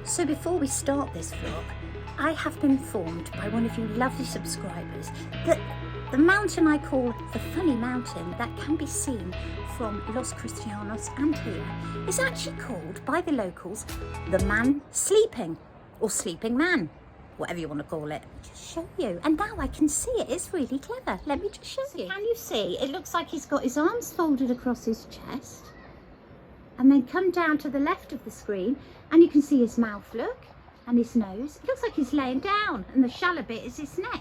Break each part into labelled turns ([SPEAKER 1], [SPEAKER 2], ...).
[SPEAKER 1] So before we start this vlog, I have been informed by one of you lovely subscribers that the mountain I call the Funny Mountain, that can be seen from Los Cristianos and here, is actually called by the locals the Man Sleeping, or Sleeping Man, whatever you want to call it. Just show you, and now I can see it. It's really clever. Let me just show you. Can you see? It looks like he's got his arms folded across his chest, and then come down to the left of the screen, and you can see his mouth look, and his nose. It looks like he's laying down, and the shallow bit is his neck.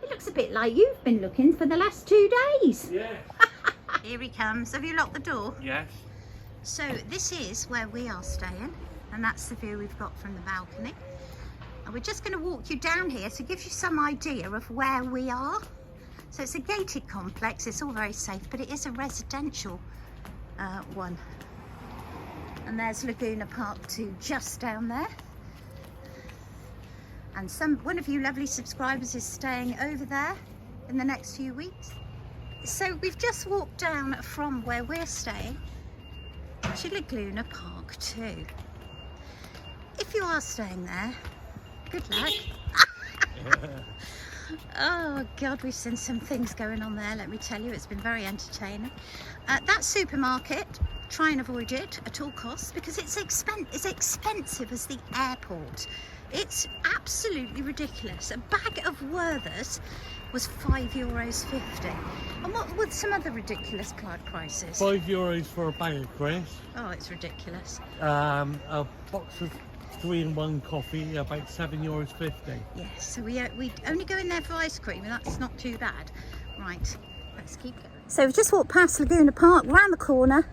[SPEAKER 1] It looks a bit like you've been looking for the last 2 days.
[SPEAKER 2] Yeah.
[SPEAKER 1] Here he comes. Have you locked the door?
[SPEAKER 2] Yes.
[SPEAKER 1] So this is where we are staying, and that's the view we've got from the balcony. And we're just going to walk you down here to give you some idea of where we are. So it's a gated complex. It's all very safe, but it is a residential one. And there's Laguna Park 2 just down there. And one of you lovely subscribers is staying over there in the next few weeks. So we've just walked down from where we're staying to Laguna Park 2. If you are staying there, good luck. Oh God, we've seen some things going on there, let me tell you. It's been very entertaining. That supermarket, try and avoid it at all costs because it's expensive as the airport. It's absolutely ridiculous. A bag of Werther's was €5.50. And what were some other ridiculous prices?
[SPEAKER 2] €5 for a bag of crisps.
[SPEAKER 1] Oh, it's ridiculous.
[SPEAKER 2] A box of 3-in-1 coffee, about €7.50.
[SPEAKER 1] Yes, so we only go in there for ice cream, and that's not too bad. Right, let's keep going. So we've just walked past Laguna Park, round the corner,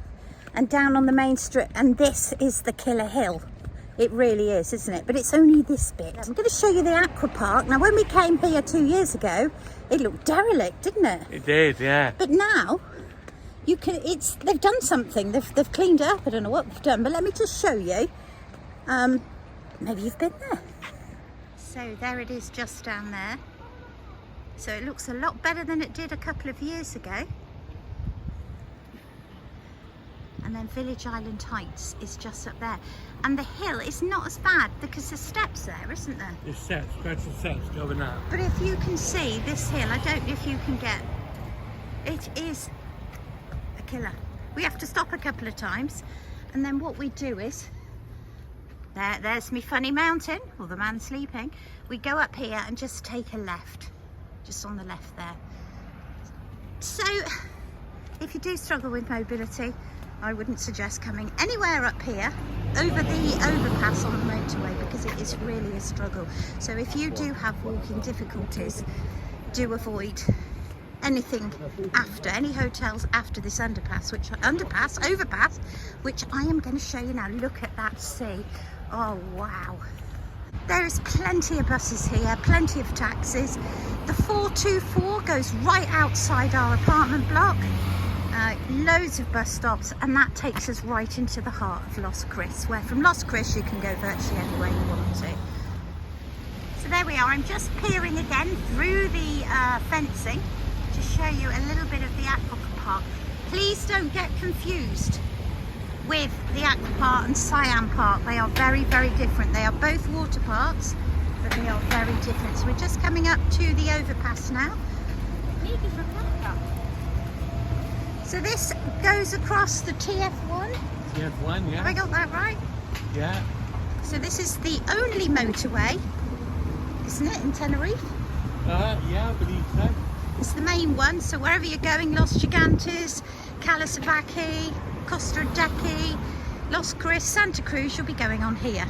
[SPEAKER 1] and down on the main strip, and this is the killer hill. It really is, isn't it? But it's only this bit. I'm going to show you the aqua park. Now, when we came here 2 years ago, it looked derelict, didn't it?
[SPEAKER 2] It did, yeah.
[SPEAKER 1] But now, you can. They've done something. They've cleaned it up. I don't know what they've done, but let me just show you. Maybe you've been there. So there it is, just down there. So it looks a lot better than it did a couple of years ago. And then Village Island Heights is just up there. And the hill is not as bad because there's steps there, isn't there?
[SPEAKER 2] There's steps, gradual steps going up.
[SPEAKER 1] But if you can see this hill, I don't know if you can get, it is a killer. We have to stop a couple of times. And then what we do is, there's me funny mountain, or the man sleeping. We go up here and just take a left, just on the left there. So, if you do struggle with mobility, I wouldn't suggest coming anywhere up here over the overpass on the motorway because it is really a struggle. So if you do have walking difficulties, do avoid anything after, any hotels after this overpass, which I am going to show you now. Look at that sea. Oh wow. There is plenty of buses here, plenty of taxis. The 424 goes right outside our apartment block. Loads of bus stops, and that takes us right into the heart of Los Cris, where from Los Cris you can go virtually anywhere you want to. So there we are. I'm just peering again through the fencing to show you a little bit of the aqua park. Please don't get confused with the aqua park and Siam Park. They are very, very different. They are both water parks, but they are very different. So we're just coming up to the overpass now. So this goes across the TF1.
[SPEAKER 2] TF1, yeah.
[SPEAKER 1] Have I got that right?
[SPEAKER 2] Yeah.
[SPEAKER 1] So this is the only motorway, isn't it, in Tenerife?
[SPEAKER 2] Yeah, I believe so.
[SPEAKER 1] It's the main one, so wherever you're going, Los Gigantes, Calasavaki, Costa Adeje, Los Cris, Santa Cruz, you'll be going on here.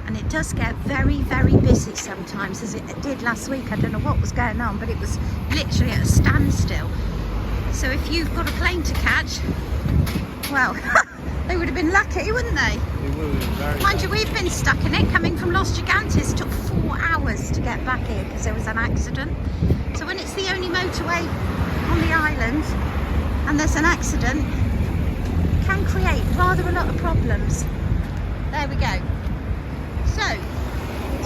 [SPEAKER 1] And it does get very, very busy sometimes, as it did last week. I don't know what was going on, but it was literally at a standstill. So if you've got a plane to catch, well, they would have been lucky, wouldn't they?
[SPEAKER 2] They would have been very
[SPEAKER 1] Mind you, we've been stuck in it, coming from Los Gigantes. It took 4 hours to get back here because there was an accident. So when it's the only motorway on the island and there's an accident, it can create rather a lot of problems. There we go. So,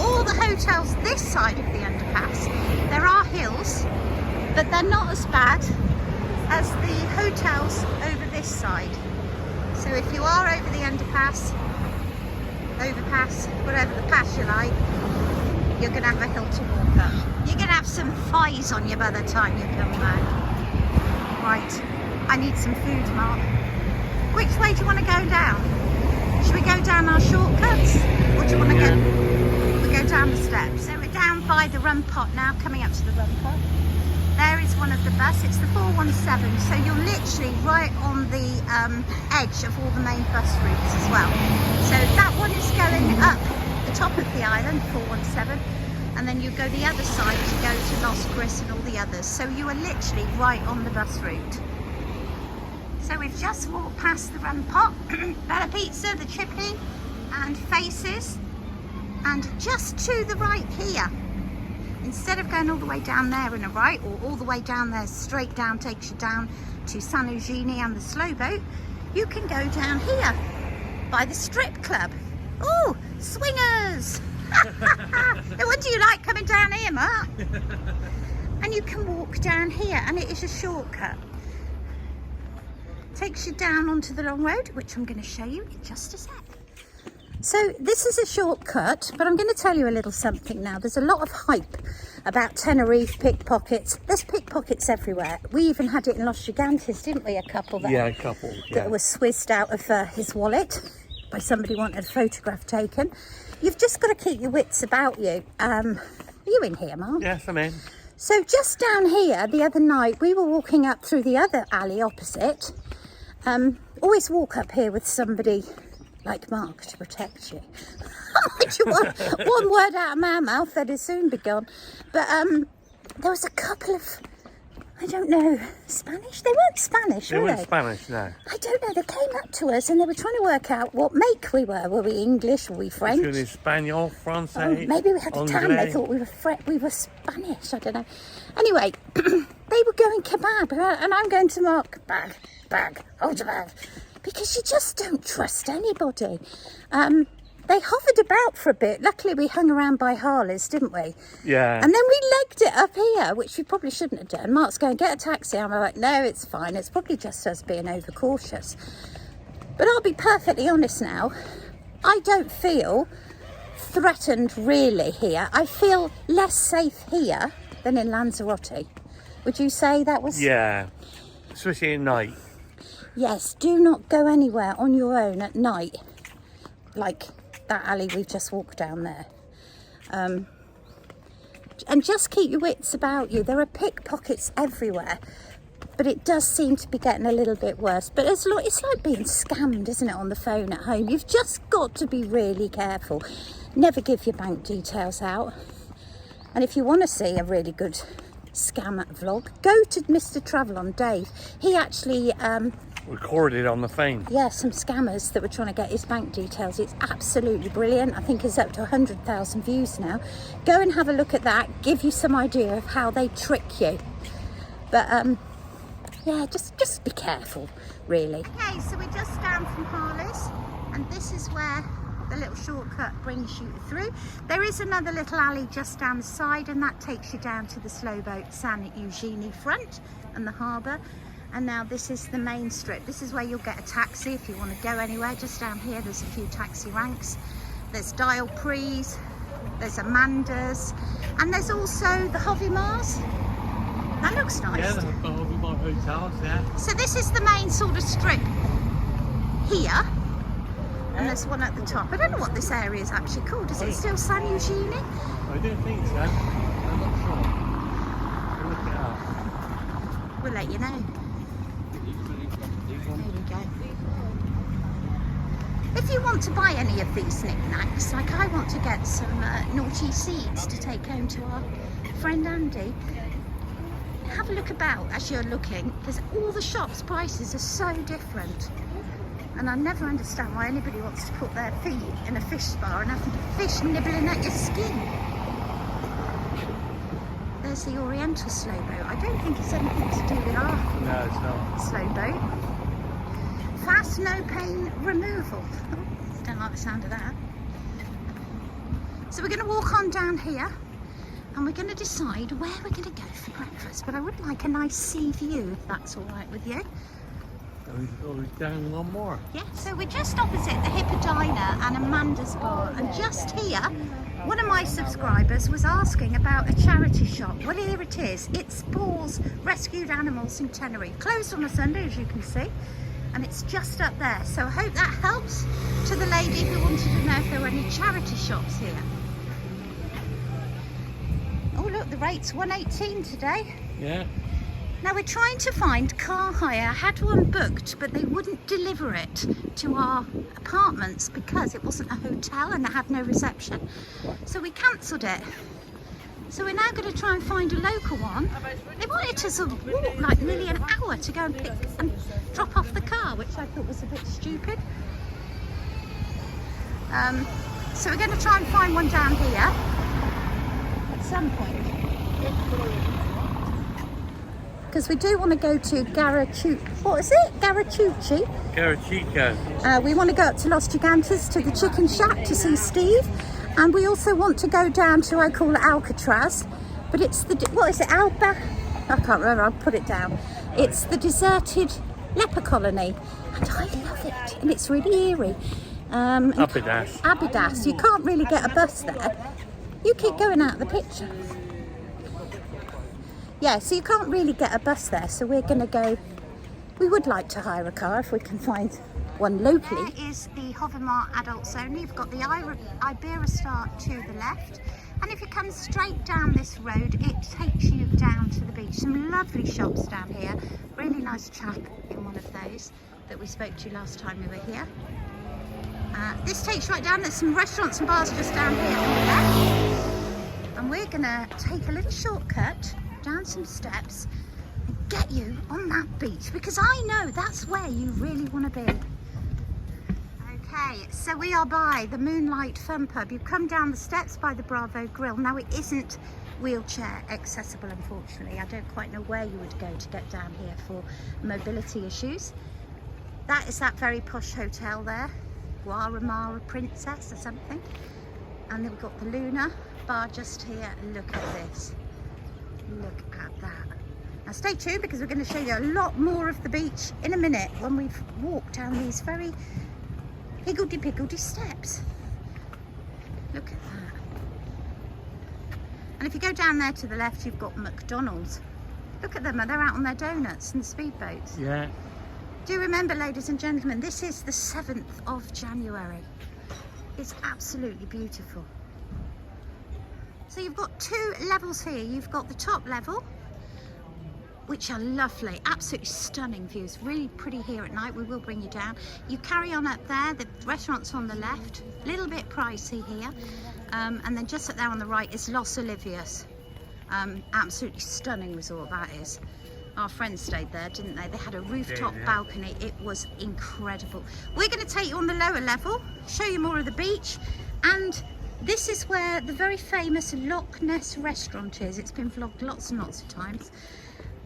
[SPEAKER 1] all the hotels this side of the underpass, there are hills, but they're not as bad as the hotels over this side. So if you are over the underpass, overpass, whatever the pass you like, you're going to have a hill to walk up. You're going to have some thighs on you by the time you come back. Right, I need some food, Mark. Which way do you want to go down? Should we go down our shortcuts? Or do you want to go down the steps? So we're down by the rum pot now, coming up to the rum pot. There is one of the bus, it's the 417, so you're literally right on the edge of all the main bus routes as well. So that one is going up the top of the island, 417, and then you go the other side to go to Los Chris and all the others. So you are literally right on the bus route. So we've just walked past the rum pot, Bella Pizza, the Chippy, and Faces, and just to the right here, instead of going all the way down there in a right, or all the way down there straight down takes you down to San Eugene and the slow boat, you can go down here by the strip club. Oh, swingers! What do you like coming down here, Mark? And you can walk down here, and it is a shortcut. Takes you down onto the long road, which I'm going to show you in just a sec. So this is a shortcut, but I'm going to tell you a little something now. There's a lot of hype about Tenerife pickpockets. There's pickpockets everywhere. We even had it in Los Gigantes, didn't we? A couple that was swizzed out of his wallet by somebody wanting a photograph taken. You've just got to keep your wits about you. Are you in here, Mark?
[SPEAKER 2] Yes, I'm in.
[SPEAKER 1] So just down here, the other night, we were walking up through the other alley opposite. Always walk up here with somebody like Mark to protect you. Which one word out of my mouth, that is soon be gone. But there was a couple of, I don't know, Spanish? They weren't Spanish, were they?
[SPEAKER 2] They weren't Spanish, no.
[SPEAKER 1] I don't know, they came up to us and they were trying to work out what make we were. Were we English? Were we French?
[SPEAKER 2] Were we Spanish, French?
[SPEAKER 1] Oh, maybe we had a tan. They thought we were Spanish, I don't know. Anyway, they were going kebab, and I'm going to Mark, bag, hold your bag. Because you just don't trust anybody. They hovered about for a bit. Luckily, we hung around by Harley's, didn't we?
[SPEAKER 2] Yeah.
[SPEAKER 1] And then we legged it up here, which we probably shouldn't have done. Mark's going, get a taxi. I'm like, no, it's fine. It's probably just us being overcautious. But I'll be perfectly honest now. I don't feel threatened really here. I feel less safe here than in Lanzarote. Would you say that was?
[SPEAKER 2] Yeah, especially at night.
[SPEAKER 1] Yes, do not go anywhere on your own at night, like that alley we've just walked down there. And just keep your wits about you. There are pickpockets everywhere, but it does seem to be getting a little bit worse. But it's like being scammed, isn't it, on the phone at home? You've just got to be really careful. Never give your bank details out. And if you want to see a really good scam vlog, go to Mr. Travel on Dave. He actually
[SPEAKER 2] recorded on the phone.
[SPEAKER 1] Yeah, some scammers that were trying to get his bank details. It's absolutely brilliant. I think it's up to 100,000 views now. Go and have a look at that, give you some idea of how they trick you. But yeah, just be careful, really. Okay, so we're just down from Harley's, and this is where the little shortcut brings you through. There is another little alley just down the side, and that takes you down to the slow boat San Eugene front and the harbour. And now this is the main strip. This is where you'll get a taxi if you want to go anywhere. Just down here, there's a few taxi ranks. There's Dial Pre's, there's Amanda's, and there's also the Hovey Mars. That looks nice.
[SPEAKER 2] Yeah, the Hovey Mars hotels, yeah.
[SPEAKER 1] So this is the main sort of strip here. And there's one at the top. I don't know what this area is actually called. Is it still San Eugene?
[SPEAKER 2] I don't think so. I'm not sure. We'll look it up.
[SPEAKER 1] We'll let you know. There we go. If you want to buy any of these knickknacks, like I want to get some naughty seeds to take home to our friend Andy, have a look about as you're looking, because all the shops' prices are so different. And I never understand why anybody wants to put their feet in a fish spa and have fish nibbling at your skin. There's the Oriental slow boat. I don't think it's anything to do with our
[SPEAKER 2] No, it's not.
[SPEAKER 1] slow boat. Fast, no pain removal. Oh, don't like the sound of that. So we're going to walk on down here, and we're going to decide where we're going to go for breakfast. But I would like a nice sea view, if that's all right with you.
[SPEAKER 2] We're down one more.
[SPEAKER 1] Yeah, so we're just opposite the Hippo Diner and Amanda's Bar, and just here, one of my subscribers was asking about a charity shop. Well, here it is. It's Paul's Rescued Animals in Tenerife. Closed on a Sunday, as you can see, and it's just up there. So I hope that helps to the lady who wanted to know if there were any charity shops here. Oh look, the rate's $1.18 today.
[SPEAKER 2] Yeah.
[SPEAKER 1] Now we're trying to find car hire. I had one booked, but they wouldn't deliver it to our apartments because it wasn't a hotel and it had no reception. So we cancelled it. So we're now going to try and find a local one. They wanted us to walk like nearly an hour to go and pick and drop off the car, which I thought was a bit stupid. So we're going to try and find one down here at some point. Because we do want to go to Garachuchi. We want to go up to Los Gigantes to the chicken shack to see Steve, and we also want to go down to, I call it Alcatraz, but it's the, what is it, I can't remember, I'll put it down. It's the deserted leper colony, and I love it, and it's really eerie. Abydos. You can't really get a bus there. You keep going out of the picture. Yeah, so you can't really get a bus there, so we're going to go. We would like to hire a car if we can find one locally. There is the Hovemar adults only. You've got the Iberostar to the left, and if you come straight down this road, it takes you down to the beach. Some lovely shops down here. Really nice chap in one of those that we spoke to last time we were here. This takes you right down. There's some restaurants and bars just down here on the left, and we're going to take a little shortcut down some steps and get you on that beach, because I know that's where you really want to be. Okay, so we are by the Moonlight Fun Pub. You've come down the steps by the Bravo Grill. Now it isn't wheelchair accessible, unfortunately. I don't quite know where you would go to get down here for mobility issues. That is that very posh hotel there, Guaramara Princess or something. And then we've got the Luna Bar just here. Look at this. Look at that. Now stay tuned, because we're going to show you a lot more of the beach in a minute when we've walked down these very higgledy-piggledy steps. Look at that. And if you go down there to the left, you've got McDonald's. Look at them, they're out on their donuts and the speedboats.
[SPEAKER 2] Yeah.
[SPEAKER 1] Do remember, ladies and gentlemen, this is the 7th of January. It's absolutely beautiful. So you've got two levels here. You've got the top level, which are lovely, absolutely stunning views, really pretty here at night. We will bring you down. You carry on up there, the restaurant's on the left, a little bit pricey here. And then just up there on the right is Los Olivios. Absolutely stunning resort that is. Our friends stayed there, didn't they? They had a rooftop balcony. It was incredible. We're going to take you on the lower level, show you more of the beach, and this is where the very famous Loch Ness restaurant is. It's been vlogged lots and lots of times,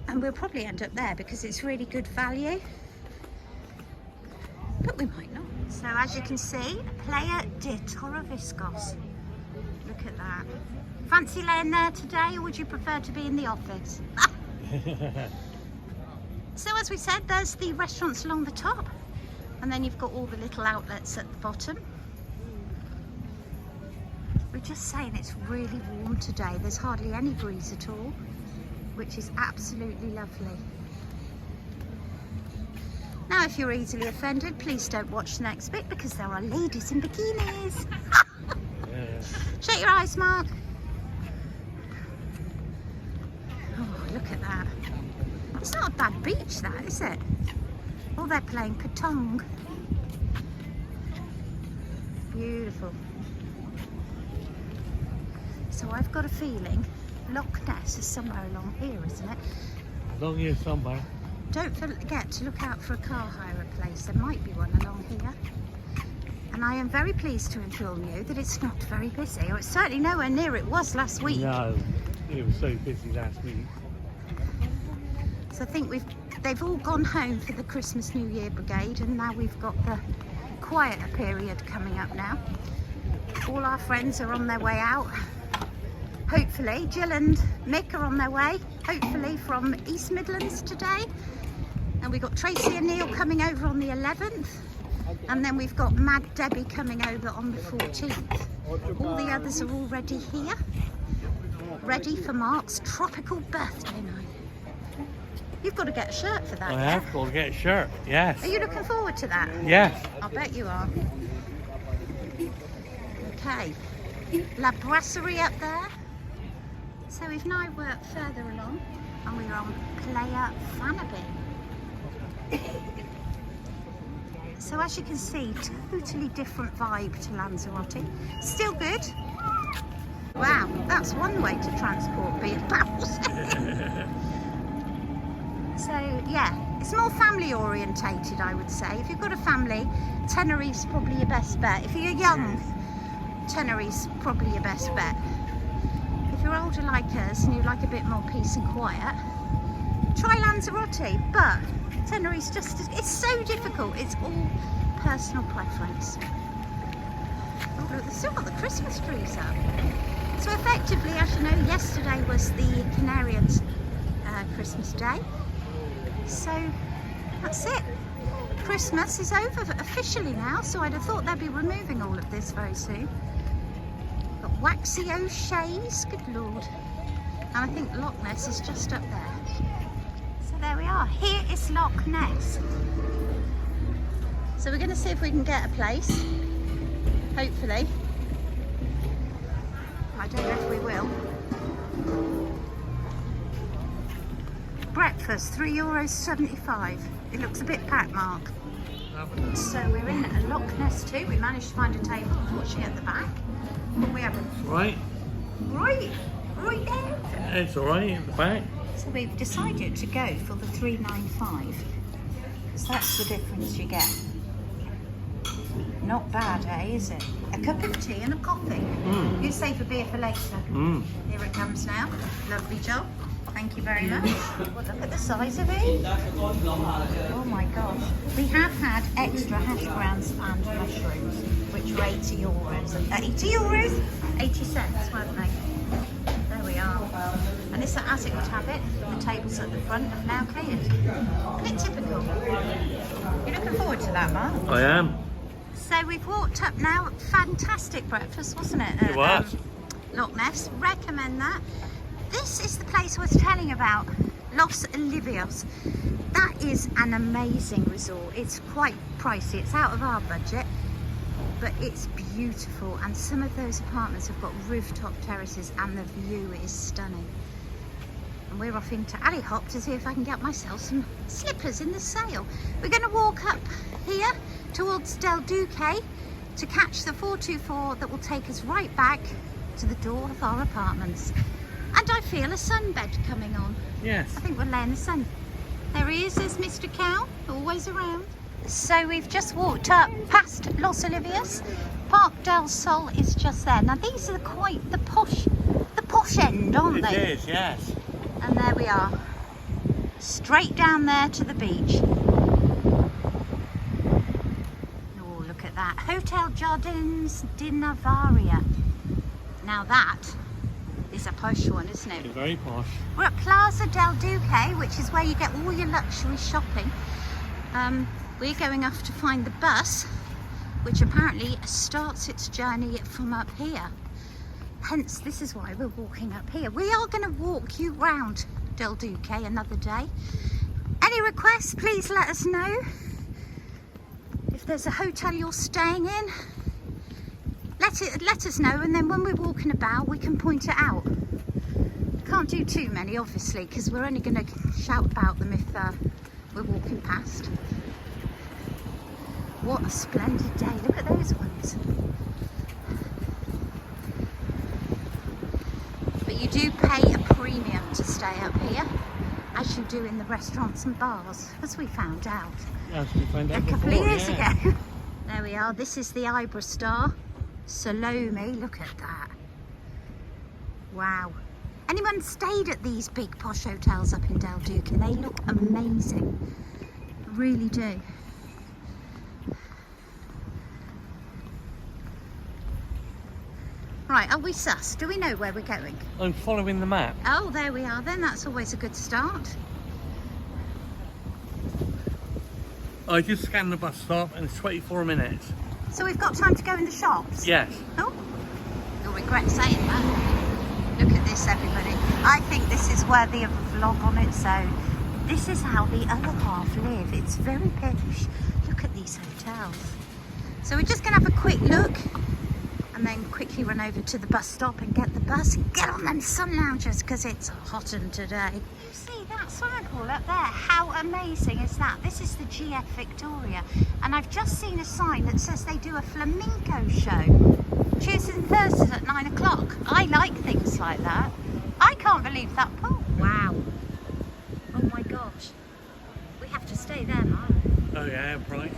[SPEAKER 1] and we'll probably end up there because it's really good value, but we might not. So as you can see, Playa de Torreviscos. Look at that. Fancy laying there today, or would you prefer to be in the office? So as we said, there's the restaurants along the top, and then you've got all the little outlets at the bottom. We're just saying it's really warm today. There's hardly any breeze at all, which is absolutely lovely. Now, if you're easily offended, please don't watch the next bit, because there are ladies in bikinis. Shut your eyes, Mark. Oh, look at that. It's not a bad beach, that, is it? Oh, they're playing patong. Beautiful. So I've got a feeling Loch Ness is somewhere along here, isn't it?
[SPEAKER 2] Along here somewhere.
[SPEAKER 1] Don't forget to look out for a car hire place. There might be one along here. And I am very pleased to inform you that it's not very busy, or it's certainly nowhere near it was last week.
[SPEAKER 2] No, it was so busy last week.
[SPEAKER 1] So I think they've all gone home for the Christmas New Year brigade, and now we've got the quieter period coming up now. All our friends are on their way out. Hopefully, Jill and Mick are on their way, hopefully from East Midlands today. And we've got Tracy and Neil coming over on the 11th. And then we've got Mad Debbie coming over on the 14th. All the others are already here, ready for Mark's tropical birthday night. You've got to get a shirt for that.
[SPEAKER 2] I have got to get a shirt, yes.
[SPEAKER 1] Are you looking forward to that?
[SPEAKER 2] Yes.
[SPEAKER 1] I bet you are. Okay, La Brasserie up there. So we've now worked further along and we're on Playa Fanabe. So as you can see, totally different vibe to Lanzarote. Still good. Wow, that's one way to transport beer barrels. So yeah, it's more family orientated, I would say. If you've got a family, Tenerife's probably your best bet. If you're young, Tenerife's probably your best bet. If you're older like us and you like a bit more peace and quiet, try Lanzarote. But Tenerife's just, it's so difficult. It's all personal preference. Oh look, they've still got the Christmas trees up. So effectively, as you know, yesterday was the Canarians' Christmas Day. So that's it. Christmas is over officially now, so I'd have thought they'd be removing all of this very soon. Got waxy O'Shea's, good lord. And I think Loch Ness is just up there. So there we are. Here is Loch Ness. So we're going to see if we can get a place. Hopefully. I don't know if we will. Breakfast, €3.75. It looks a bit packed, Mark. So we're in Loch Ness too. We managed to find a table, unfortunately, at the back. But we haven't.
[SPEAKER 2] Right.
[SPEAKER 1] Right there.
[SPEAKER 2] It's alright at the back.
[SPEAKER 1] So we've decided to go for the $3.95 because that's the difference you get. Not bad, eh, is it? A cup of tea and a coffee. You save a beer for later. Here it comes now. Lovely job. Thank you very much. Well, look at the size of it. Oh my gosh. We have had extra hash browns and mushrooms, which were €80. 80 euros? 80 cents, weren't they? There we are. And this, as it would have it, the tables at the front have now cleared. A bit typical. You're looking forward to that, Mark?
[SPEAKER 2] I am.
[SPEAKER 1] So we've walked up now. Fantastic breakfast, wasn't it?
[SPEAKER 2] It was.
[SPEAKER 1] Loch Ness. Recommend that. This is the place I was telling about, Los Olivios. That is an amazing resort. It's quite pricey. It's out of our budget, but it's beautiful. And some of those apartments have got rooftop terraces and the view is stunning. And we're off into Alley Hop to see if I can get myself some slippers in the sale. We're going to walk up here towards Del Duque to catch the 424 that will take us right back to the door of our apartments. And I feel a sunbed coming on.
[SPEAKER 2] Yes.
[SPEAKER 1] I think we'll lay in the sun. There he is, there's Mr. Cow, always around. So we've just walked up past Los Olivios. Park del Sol is just there. Now these are quite the posh end, aren't they?
[SPEAKER 2] It is, yes.
[SPEAKER 1] And there we are. Straight down there to the beach. Oh, look at that. Hotel Jardins de Navaria. Now that is a posh one, isn't it?
[SPEAKER 2] It's very posh.
[SPEAKER 1] We're at Plaza del Duque, which is where you get all your luxury shopping. We're going off to find the bus, which apparently starts its journey from up here. Hence, this is why we're walking up here. We are going to walk you round Del Duque another day. Any requests, please let us know. If there's a hotel you're staying in, let us know, and then when we're walking about we can point it out. Can't do too many obviously because we're only going to shout about them if we're walking past. What a splendid day, look at those ones. But you do pay a premium to stay up here, as you do in the restaurants and bars, as we found out
[SPEAKER 2] As we found out
[SPEAKER 1] a couple
[SPEAKER 2] before,
[SPEAKER 1] of years
[SPEAKER 2] yeah.
[SPEAKER 1] ago. There we are, this is the Ibra Star. Salome, look at that. Wow. Anyone stayed at these big posh hotels up in Del Duque? They look amazing. Really do. Right, are we sus? Do we know where we're going?
[SPEAKER 2] I'm following the map.
[SPEAKER 1] Oh, there we are then. That's always a good start.
[SPEAKER 2] I just scanned the bus stop and it's 24 minutes.
[SPEAKER 1] So we've got time to go in the shops?
[SPEAKER 2] Yes.
[SPEAKER 1] Oh, you'll regret saying that. Look at this, everybody. I think this is worthy of a vlog on its own. This is how the other half live. It's very pish. Look at these hotels. So we're just going to have a quick look and then quickly run over to the bus stop and get the bus and get on them sun loungers because it's hot today. You see that swimming pool up there? How amazing is that? This is the GF Victoria, and I've just seen a sign that says they do a flamenco show Tuesdays and Thursdays at 9 o'clock. I like things like that. I can't believe that pool. Wow. Oh my gosh. We have to stay there, Mark.
[SPEAKER 2] Oh yeah, right.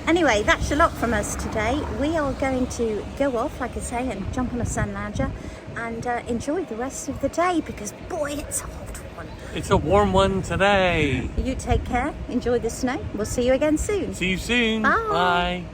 [SPEAKER 1] Anyway, that's a lot from us today. We are going to go off, like I say, and jump on a sun lounger and enjoy the rest of the day because, boy, it's a hot one.
[SPEAKER 2] It's a warm one today.
[SPEAKER 1] You take care. Enjoy the snow. We'll see you again soon.
[SPEAKER 2] See you soon.
[SPEAKER 1] Bye.
[SPEAKER 2] Bye.